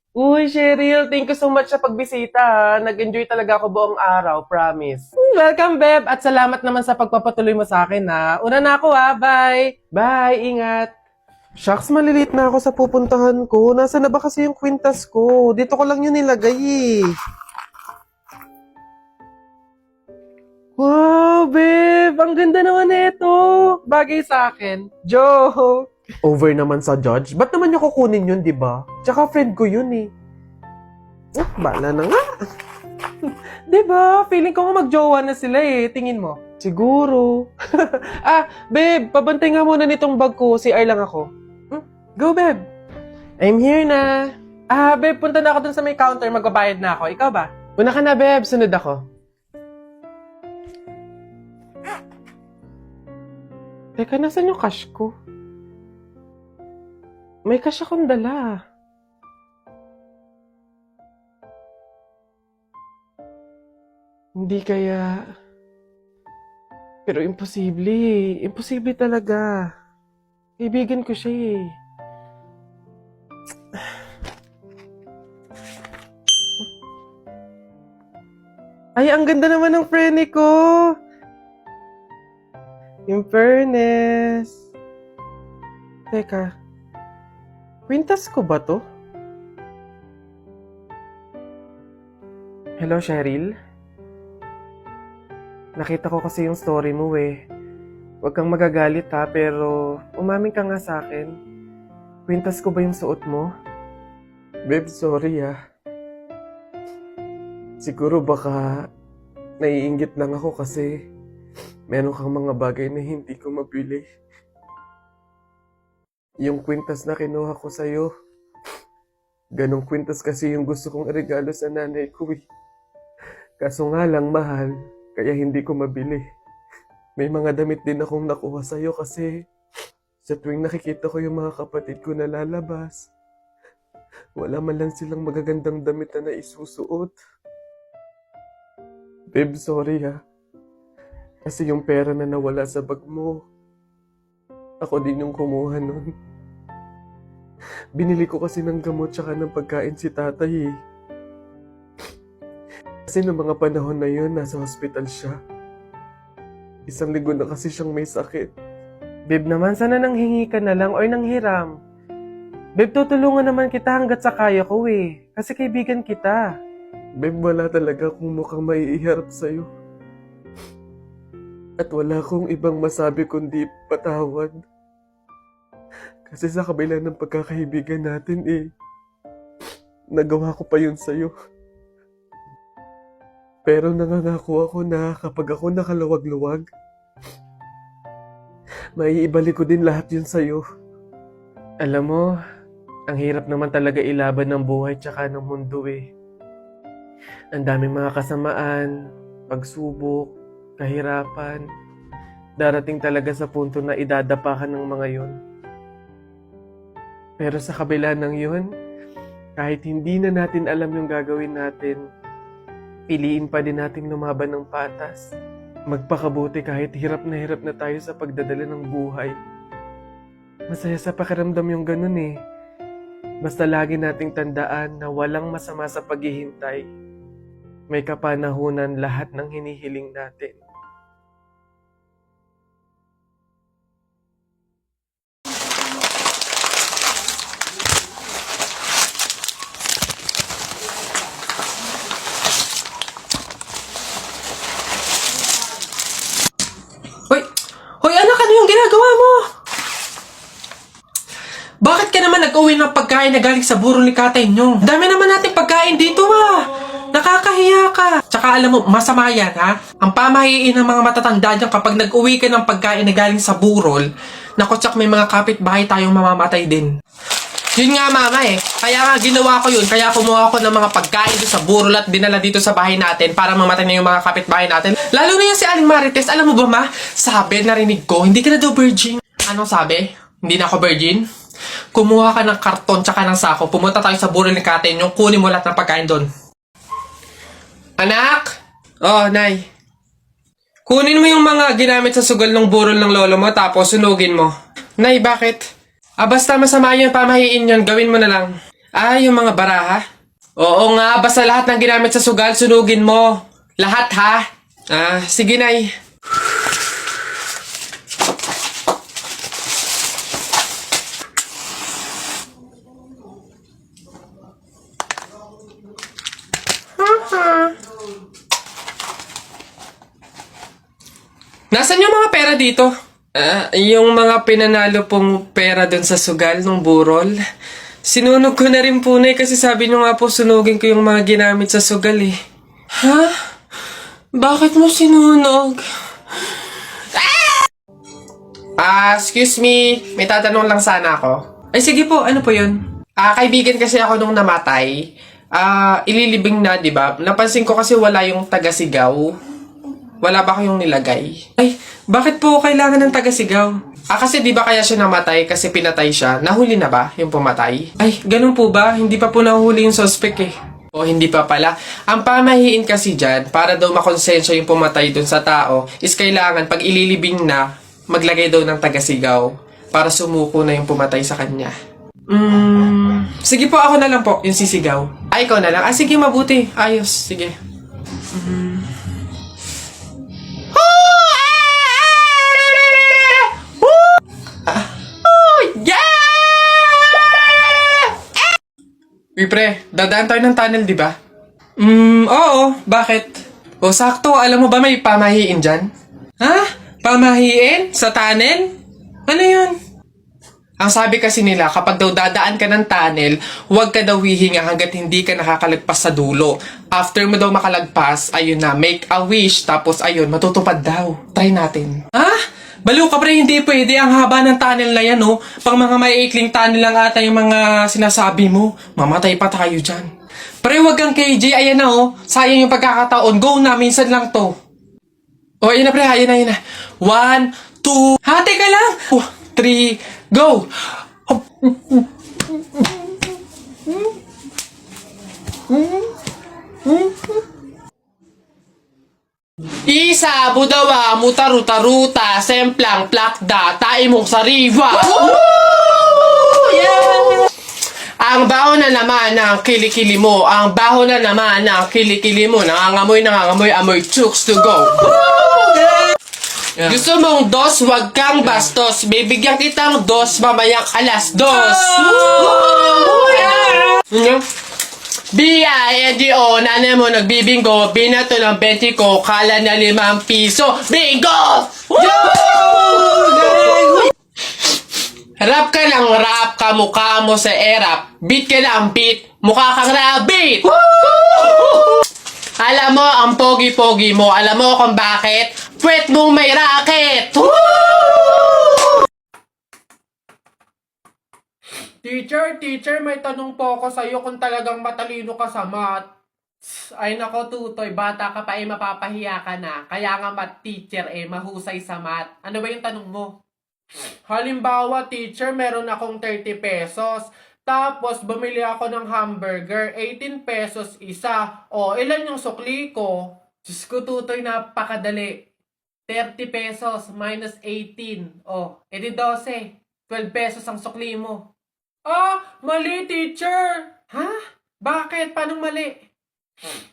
Uy, Cheryl, thank you so much sa pagbisita. Ha. Nag-enjoy talaga ako buong araw, promise. Welcome, Beb, at salamat naman sa pagpapatuloy mo sa akin, ha. Una na ako, ha. Bye. Bye, ingat. Shucks, malilate na ako sa pupuntahan ko. Nasaan na ba kasi yung kwintas ko? Dito ko lang yun nilagay, eh. Wow, babe! Ang ganda naman nito! Bagay sa akin. Joke! Over naman sa judge. Ba't naman niya kukunin yun, di ba? Tsaka friend ko yun eh. Bala na nga. Di ba? Feeling ko nga magjowa na sila eh. Tingin mo. Siguro. Babe, pabantay nga muna nitong bag ko. CR lang ako. Go, babe. I'm here na. Babe, punta na ako dun sa may counter. Magbabayad na ako. Ikaw ba? Una ka na, babe. Sunod ako. Teka, nasan yung cash ko? May cash akong dala. Hindi kaya... Pero imposible eh. Imposible talaga. Kaibigan ko siya eh. Ay, ang ganda naman ng prene ko! In fairness. Teka. Kwintas ko ba to? Hello, Cheryl? Nakita ko kasi yung story mo eh. Huwag kang magagalit ha, pero umamin ka nga sa akin. Kwintas ko ba yung suot mo? Babe, sorry ah. Siguro baka naiinggit lang ako kasi meron kang mga bagay na hindi ko mabili. Yung kwintas na kinuha ko sa'yo, ganong kwintas kasi yung gusto kong regalo sa nanay ko eh. Kaso nga lang mahal, kaya hindi ko mabili. May mga damit din akong nakuha sa'yo kasi sa tuwing nakikita ko yung mga kapatid ko na lalabas, wala man lang silang magagandang damit na isusuot. Babe, sorry ha. Kasi yung pera na nawala sa bag mo, ako din yung kumuha nun. Binili ko kasi ng gamot tsaka ng pagkain si tatay eh. Kasi noong mga panahon na yun, nasa hospital siya. 1 linggo na kasi siyang may sakit. Babe naman, sana nanghingi ka na lang or nanghiram. Babe, tutulungan naman kita hanggat sa kaya ko eh. Kasi kaibigan kita. Babe, wala talaga akong mukhang maiiharap sa'yo. At wala akong ibang masabi kundi patawad. Kasi sa kabila ng pagkakaibigan natin eh, nagawa ko pa yun sa'yo. Pero nangangako ako na kapag ako nakaluwag-luwag, maiibalik ko din lahat yun sa'yo. Alam mo, ang hirap naman talaga ilaban ng buhay tsaka ng mundo eh. Ang daming mga kasamaan, pagsubok, kahirapan. Darating talaga sa punto na idadapa ka ng mga yun. Pero sa kabila ng yun, kahit hindi na natin alam yung gagawin natin, piliin pa din natin lumaban ng patas. Magpakabuti kahit hirap na tayo sa pagdadala ng buhay. Masaya sa pakiramdam yung ganun eh. Basta lagi nating tandaan na walang masama sa paghihintay. May kapanahunan lahat ng hinihiling natin. Hoy! Hoy anak, ano yung ginagawa mo? Bakit ka naman nag-uwi ng pagkain na galing sa burol ni tatay nyo? Dami naman nating pagkain dito Nakakahiya ka. Tsaka alam mo, masama yan ha? Ang pamahiin ng mga matatanda dyan kapag nag-uwi ka ng pagkain na galing sa burol, naku tsak may mga kapitbahay tayong mamamatay din. Yun nga mama eh. Kaya nga ginawa ko yun. Kaya kumuha ko ng mga pagkain doon sa burol at dinala dito sa bahay natin para mamatay na yung mga kapitbahay natin. Lalo na yung si Aling Marites. Alam mo ba ma? Sabi, narinig ko, hindi ka na daw virgin. Anong sabi? Hindi na ako virgin? Kumuha ka ng karton tsaka ng sako. Pumunta tayo sa burol ni Katen yung kunin mo lahat ng pagkain doon. Anak! Oh, Nay. Kunin mo yung mga ginamit sa sugal ng burol ng lolo mo tapos sunugin mo. Nay, bakit? Basta masama yung pamahiin yun, gawin mo na lang. Ah, yung mga baraha? Oo nga, basta lahat ng ginamit sa sugal, sunugin mo. Lahat ha? Ah, sige Nay. Nasaan yung mga pera dito? Yung mga pinanalo pong pera dun sa sugal ng burol. Sinunog ko na rin po na kasi sabi nyo nga po sunugin ko yung mga ginamit sa sugal eh. Ha? Bakit mo sinunog? Excuse me. May tatanong lang sana ako. Ay sige po, ano po yun? Kaibigan kasi ako nung namatay. Ililibing na, di ba? Napansin ko kasi wala yung taga-sigaw. Wala ba kayong nilagay? Ay, bakit po kailangan ng taga-sigaw? Kasi di ba kaya siya namatay kasi pinatay siya? Nahuli na ba yung pumatay? Ay, ganun po ba? Hindi pa po nahuli yung suspect eh. O hindi pa pala. Ang pamahiin kasi dyan, para daw makonsensya yung pumatay dun sa tao, is kailangan pag ililibing na, maglagay daw ng taga-sigaw para sumuko na yung pumatay sa kanya. Sige po, ako na lang po, yung sisigaw. Ay, ikaw na lang. Sige, mabuti. Ayos, sige. Uy, pre, dadaan tayo ng tunnel, di ba? Oo. Bakit? O, sakto. Alam mo ba may pamahiin dyan? Ha? Pamahiin? Sa tunnel? Ano yun? Ang sabi kasi nila, kapag daw dadaan ka ng tunnel, huwag ka daw hihinga hanggat hindi ka nakakalagpas sa dulo. After mo daw makalagpas, ayun na, make a wish, tapos ayun, matutupad daw. Try natin. Ha? Baliw ka pre, hindi pwede. Ang haba ng tunnel na yan, oh. Pang mga maiikling tunnel lang ata yung mga sinasabi mo. Mamatay pa tayo dyan. Pre, wag kang KJ. Ayan na, oh. Sayang yung pagkakataon. Go na, minsan lang to. Oh, ayan na pre, ayan na, ayan na. 1, 2, hati ka lang. 3, go. Isa, budawa, mutaru-taruta, semplang, plakda, taimong sariwa. Yeah! Ang baho na naman ng kilikili mo. Ang baho na naman ng kilikili mo. Nangangamoy, amoy chooks to go. Yeah. Gusto mong dos, wag kang bastos. Bibigyan kitang dos, mamayang alas dos. Yeah. B-I-N-G-O, nanay mo nagbibingo, binato ng 20 ko, kala na 5 piso, bingo! Rap ka ng rap, kamukha mo sa erap, beat ka ng beat, mukha kang rabbit! Alam mo, ang pogi-pogi mo, alam mo kung bakit? Pwet mong may racket! Teacher, may tanong po ako sa'yo kung talagang matalino ka sa math. Ay nako, Tutoy, bata ka pa mapapahiya ka na. Kaya nga math teacher mahusay sa math. Ano ba yung tanong mo? Halimbawa, teacher, meron akong 30 pesos. Tapos, bumili ako ng hamburger, 18 pesos isa. O, ilan yung sukli ko? Diyos ko, Tutoy, napakadali. 30 pesos minus 18. O, edi 12. 12 pesos ang sukli mo. Mali, teacher. Ha? Bakit? Paano mali?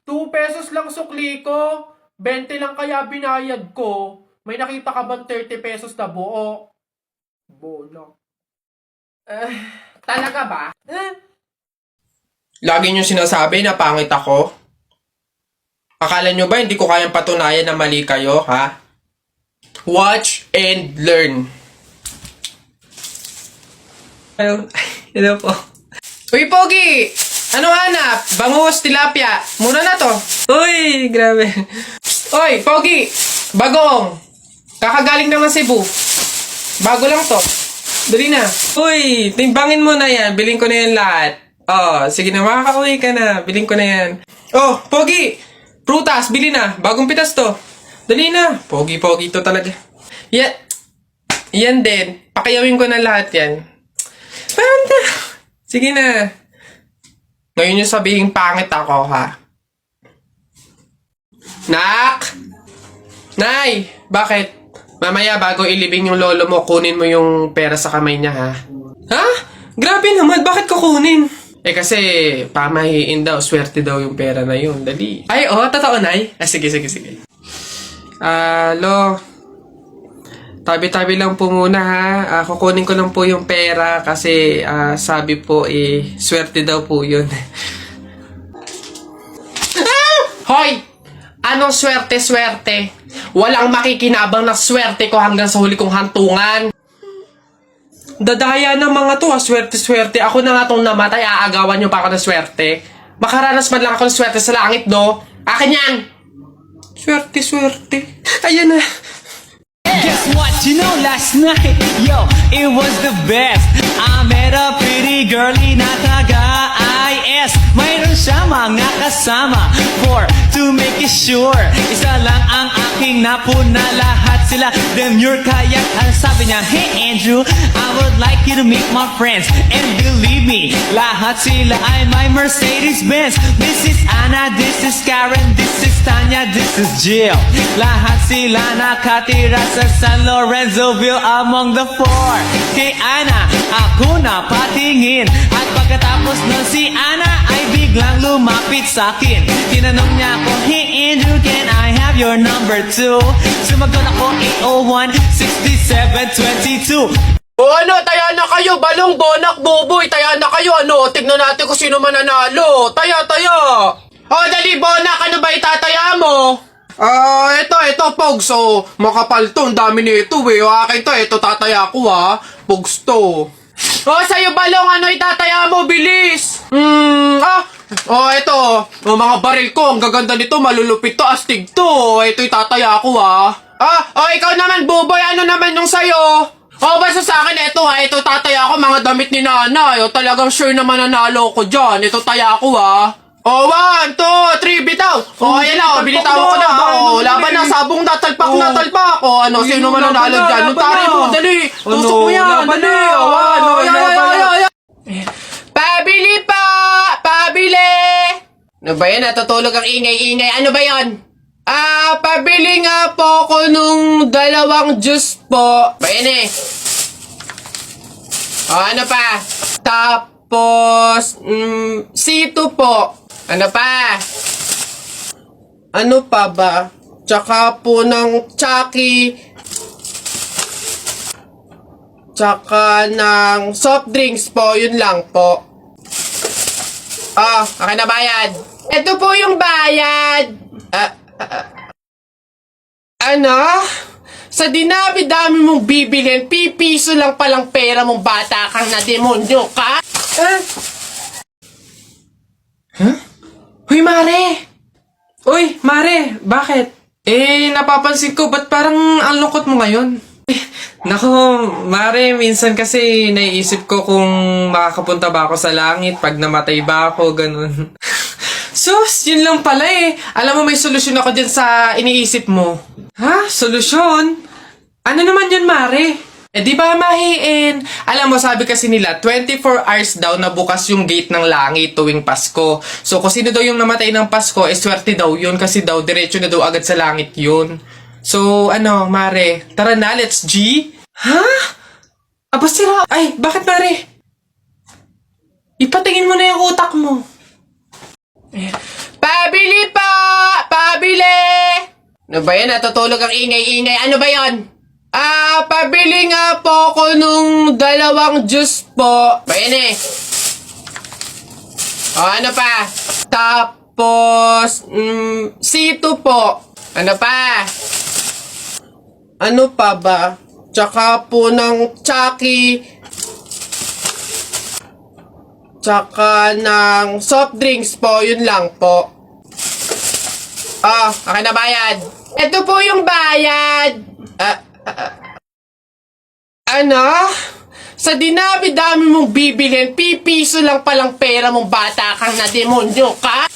2 pesos lang sukli ko. 20 lang kaya binayad ko. May nakita ka bang 30 pesos na buo? Bola. Talaga ba? Lagi nyo sinasabi na pangit ako? Akala nyo ba hindi ko kayang patunayan na mali kayo, ha? Watch and learn. Hello po. Uy, Pogi! Ano hanap? Bangus, tilapia. Mura na to. Uy, grabe. Uy, Pogi! Bagong! Kakagaling lang ng Cebu. Bago lang to. Dali na. Uy, timbangin mo na yan. Biling ko na yan lahat. Sige na, makakauwi ka na. Biling ko na yan. Pogi! Prutas, bili na. Bagong pitas to. Dali na. Pogi to talaga. Yan din. Pakiyawin ko na lahat yan. Panda. Sige na. Ngayon yung sabihin pangit ako, ha? Nak! Nay! Bakit? Mamaya bago ilibing yung lolo mo, kunin mo yung pera sa kamay niya, ha? Ha? Grabe naman, bakit ko kunin? Kasi pamahiin daw, swerte daw yung pera na yun. Dali. Ay, totoo, Nay. Sige. Lo, tabi-tabi lang po muna ha. Kukunin ko lang po yung pera kasi sabi po swerte daw po yun. Hoy! Anong swerte-swerte? Walang makikinabang na swerte ko hanggang sa huli kong hantungan. Dadaya ng mga to, swerte-swerte. Ako na nga tong namatay, aagawan nyo pa ako ng swerte. Makaranas man lang ako ng swerte sa langit, no? Akin yan! Swerte-swerte. Ayan na. Guess what? You know, last night, yo, it was the best. I met a pretty girlie na taga-IS. Mayroon siya mga kasama to make it sure. Isa lang ang aking napuna, lahat sila demure. Kaya ang sabi niya, hey Andrew, I would like you to meet my friends. And believe me, lahat sila ay my Mercedes-Benz. This is Anna, this is Karen, this is Tanya, this is Jill. Lahat sila nakatira sa San Lorenzoville among the four. Kay Ana, ako na patingin. At pagkatapos nun si Ana ay biglang lumapit sa akin. Tinanong niya ako, hey Andrew, can I have your number too? Sumagot ako 801-6722. Taya na kayo, balong, bonak, buboy, taya na kayo, tignan natin kung sino mananalo. Taya. Dali, bonak, ano ba itataya mo? Ito, Pogs. Makapal to. Ang dami nito, Akin to, ito tataya ko, Pogs to. Sa'yo, balong, ano itataya mo? Bilis! Ito. Mga baril ko. Ang gaganda nito. Malulupit to. Astig to. Ito itataya ko, ikaw naman, Buboy. Ano naman yung sa'yo? Basta sa akin, ito, Ito tataya ko. Mga damit ni nanay. Talagang sure na mananalo ko dyan. Ito taya ko, 1, 2, 3, bitaw! Ayan na, binitawan ko na. Laban na, sabong natalpak. Sino mananalo dyan? Yung tari mo, dali! Tusok mo yan, dali! Pabili pa! Pabili! Ano ba yan? Natutulog ang ingay-ingay. Ano ba yan? Pabili nga po ko nung 2 juice po. Bayan ano pa? Tapos, C2 po. Ano pa? Ano pa ba? Tsaka po ng Chucky. Tsaka ng soft drinks po. Yun lang po. Akin na bayad. Ito po yung bayad. Ano? Sa dinami-dami mong bibilhin, pipiso lang palang pera mong bata kang na demonyo ka? Uy, Mare! Uy, Mare! Bakit? Napapansin ko, ba't parang ang lungkot mo ngayon? Nako, Mare, minsan kasi naiisip ko kung makakapunta ba ako sa langit pag namatay ba ako, ganun. Sus, yun lang pala Alam mo, may solusyon ako dyan sa iniisip mo. Ha? Solusyon? Ano naman yun, Mare? Di ba mahiin? Alam mo, sabi kasi nila, 24 hours daw na bukas yung gate ng langit tuwing Pasko. So, kung sino daw yung namatay ng Pasko, swerte daw yun kasi daw, diretso na daw agad sa langit yun. So, Mare? Tara na, let's G? Ha? Aba, sira. Ay, bakit, Mare? Ipatingin mo na yung utak mo. Pabili pa! Pabili! Ano ba yan? Natutulog ang ingay-ingay. Ano ba yan? Pabili nga po ko nung 2 juice po. Bayan ano pa? Tapos, C2 po. Ano pa? Ano pa ba? Tsaka po ng Chucky. Tsaka ng soft drinks po. Yun lang po. Akin na bayad. Ito po yung bayad. Ano? Sa dinami-dami mong bibilhin, pipiso lang palang pera mong bata kang na demonyo ka?